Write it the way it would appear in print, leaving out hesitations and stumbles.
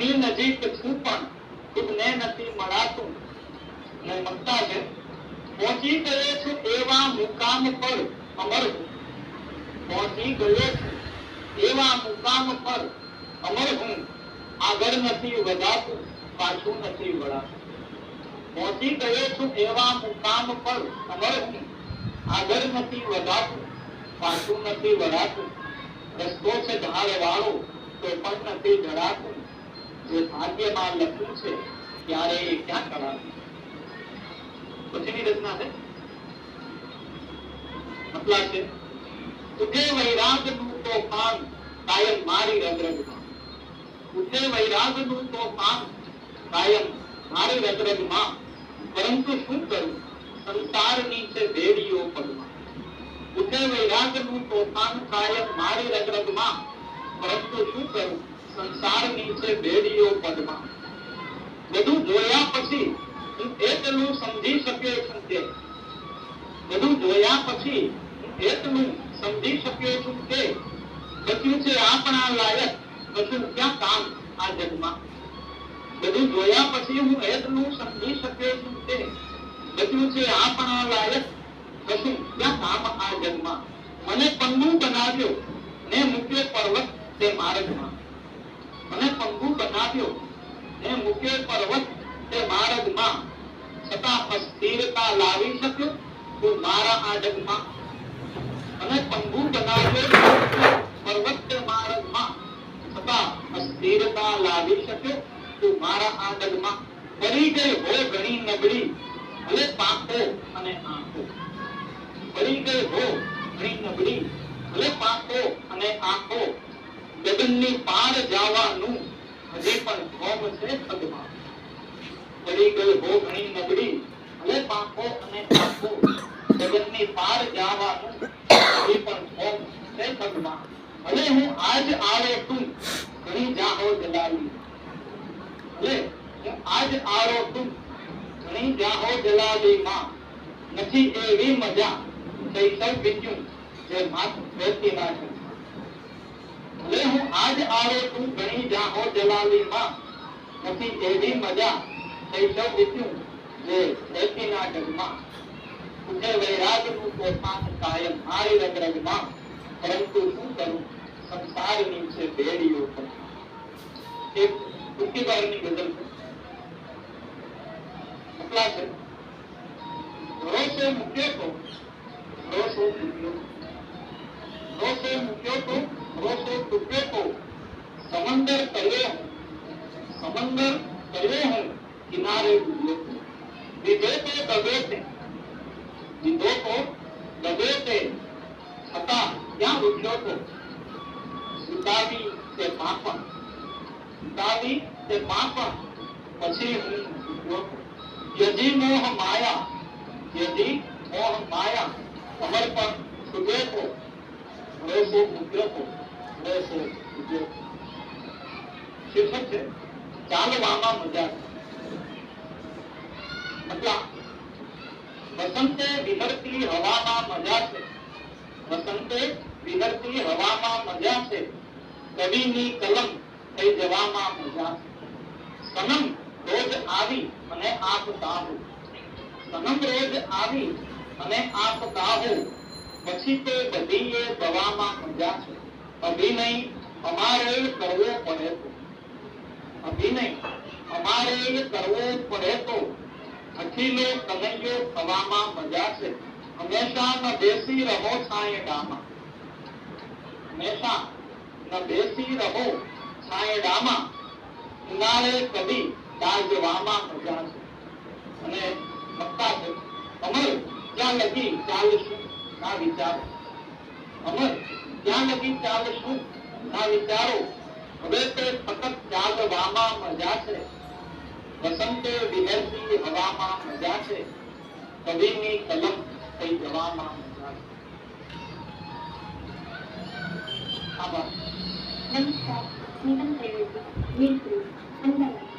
ખુદની નજીક છું પણ ખુદને નથી મળાતું. ને મમતા છે પહોંચી ગયો છું એવા મુકામ પર અમર હું. પહોંચી ગયો છું એવા મુકામ પર અમર હું. આગળ નથી વધાતું પાછું નથી વળાતું. પહોંચી ગયો છું એવા મુકામ પર અમર હું. આગળ નથી વધાતું પાછું નથી વળાતું. રસ્તો છે ઢાળ વાળો તો પણ નથી ઢળાતું. જે ભાગ્યમાં લખ્યું છે ત્યારે એ ક્યાં કરાતું. પછીની રચના છે મતલબ છે તુજે વૈરાગ નું તોફાન કાયમ મારી રગરગમાં. તુજે વૈરાગ નું તોફાન કાયમ મારી રગરગમાં. પરંતુ શું કરું સંસાર નીચે બેડીઓ પગમાં. તુજે વૈરાગ નું તોફાન કાયમ મારી રગરગમાં. પરંતુ શું કરું સંસાર નીચે બેડીઓ પગમાં. બધું જોયા પછી હું એટલું સમજી શક્યો છું કે બધું જોયા પછી હું એટલું સમજી શક્યો છું કે બચ્યું છે આપણા લાયક કશું ક્યાં કામ આ જગમાં. બધું જોયા પછી હું એટલું સમજી શક્યો છું કે બચ્યું છે આપણા લાયક કશું ક્યાં કામ આ જગમાં. મને પંગુ બનાવ્યો ને મૂક્યો પર્વત તે માર્ગમાં. મને પંગુ બનાવ્યો ને મૂક્યો પર્વત તે માર્ગમાં. છતાં અસ્થિરતા લાવી શક્યો તું મારા આ જગમાં. અને પંગુ બનાવ્યો પર્વત તે માર્ગમાં. છતાં અસ્થિરતા લાવી શક્યો તું મારા આ જગમાં. પડી ગઈ હો ઘણી નબળી ભલે પાંખો અને આંખો. પડી ગઈ હો ઘણી નબળી ભલે પાંખો અને આંખો. ગગનની પાર જવાનું હજી પણ ખોમ છે પગમાં. પડી ગઈ હો ઘણી નબળી ભલે પાંખો અને આંખો. ગગનની પાર જવાનું હજી પણ ખોમ છે પગમાં. ભલે હું આજ આવો તું ઘણી જાહો જલાલી. ભલે હું આજ આવો તું ઘણી જાહો જલાલી માં. નથી એવી મજા શૈશવ વીત્યું જે માત્ર બેસી ના છે. ભલે હું આજ આવો તું ઘણી જાહો જલાલી માં. નથી એવી મજા શૈશવ વીત્યું જે બેસી ના જગમાં. તુજે વૈરાગ નું તોફાન કાયમ મારી રગરગમાં. પરંતુ શું કરું સંસારની છે બેડીઓ પર. એક તુલસીબાઈની ગઝલ છે મતલબ છે ભરોસે મૂક્યો તો ભરોસો તૂટ્યો. ભરોસે મૂક્યો તો ભરોસો તૂટ્યો તો. સમંદર કર્યો હું કિનારે ડૂબ્યો. દીધો તો દબે છે દીધો તો દબે છે છતાં ક્યાં ઉઠ્યો તો. સુતાવી તે પાપણ સુતાવી તે પાપણ પછી હું ઉઠ્યો. યજી મોહ માયા યજી મોહ માયા સમર્પણ છૂટ્યો તો. ભરોસો મૂક્યો તો ભરોસો છૂટ્યો. શીર્ષક છે ચાલવામાં મજા છે. મતલબ વસંતે વિહરતી હવામાં મજા છે. વસંતે વિહરતી હવામાં મજા છે. કવિની કલમ થઈ જવામાં મજા છે. સનમ રોજ આવી અને આપ ગાહો. સનમ રોજ આવી અને આપ ગાહો. પછી તો બધીએ દવામાં મજા છે. અભિનય અમારે કરવો પડે તો. અભિનય અમારે કરવો પડે તો. અખીલો કનૈયો થવામાં મજા છે. હંમેશા ન બેસી રહો છાંયડામાં. હંમેશા ન બેસી રહો છાંયડામાં. ઉનાળે કદી દાજવામાં મજા છે. અને મક્તા છે અમર જ્યાં લગી ચાલશું ના વિચારો. અમર જ્યાં લગી ચાલશું ના વિચારો. હવે તે ફક્ત ચાલવામાં મજા છે. વસંતે વિહરતી હવામાં મજા છે. કવિની કલમ થઈ જવામાં મજા છે. આભાર. નમસ્કાર. નિગમ પ્રયોગ વીરપુર અમદાવાદ.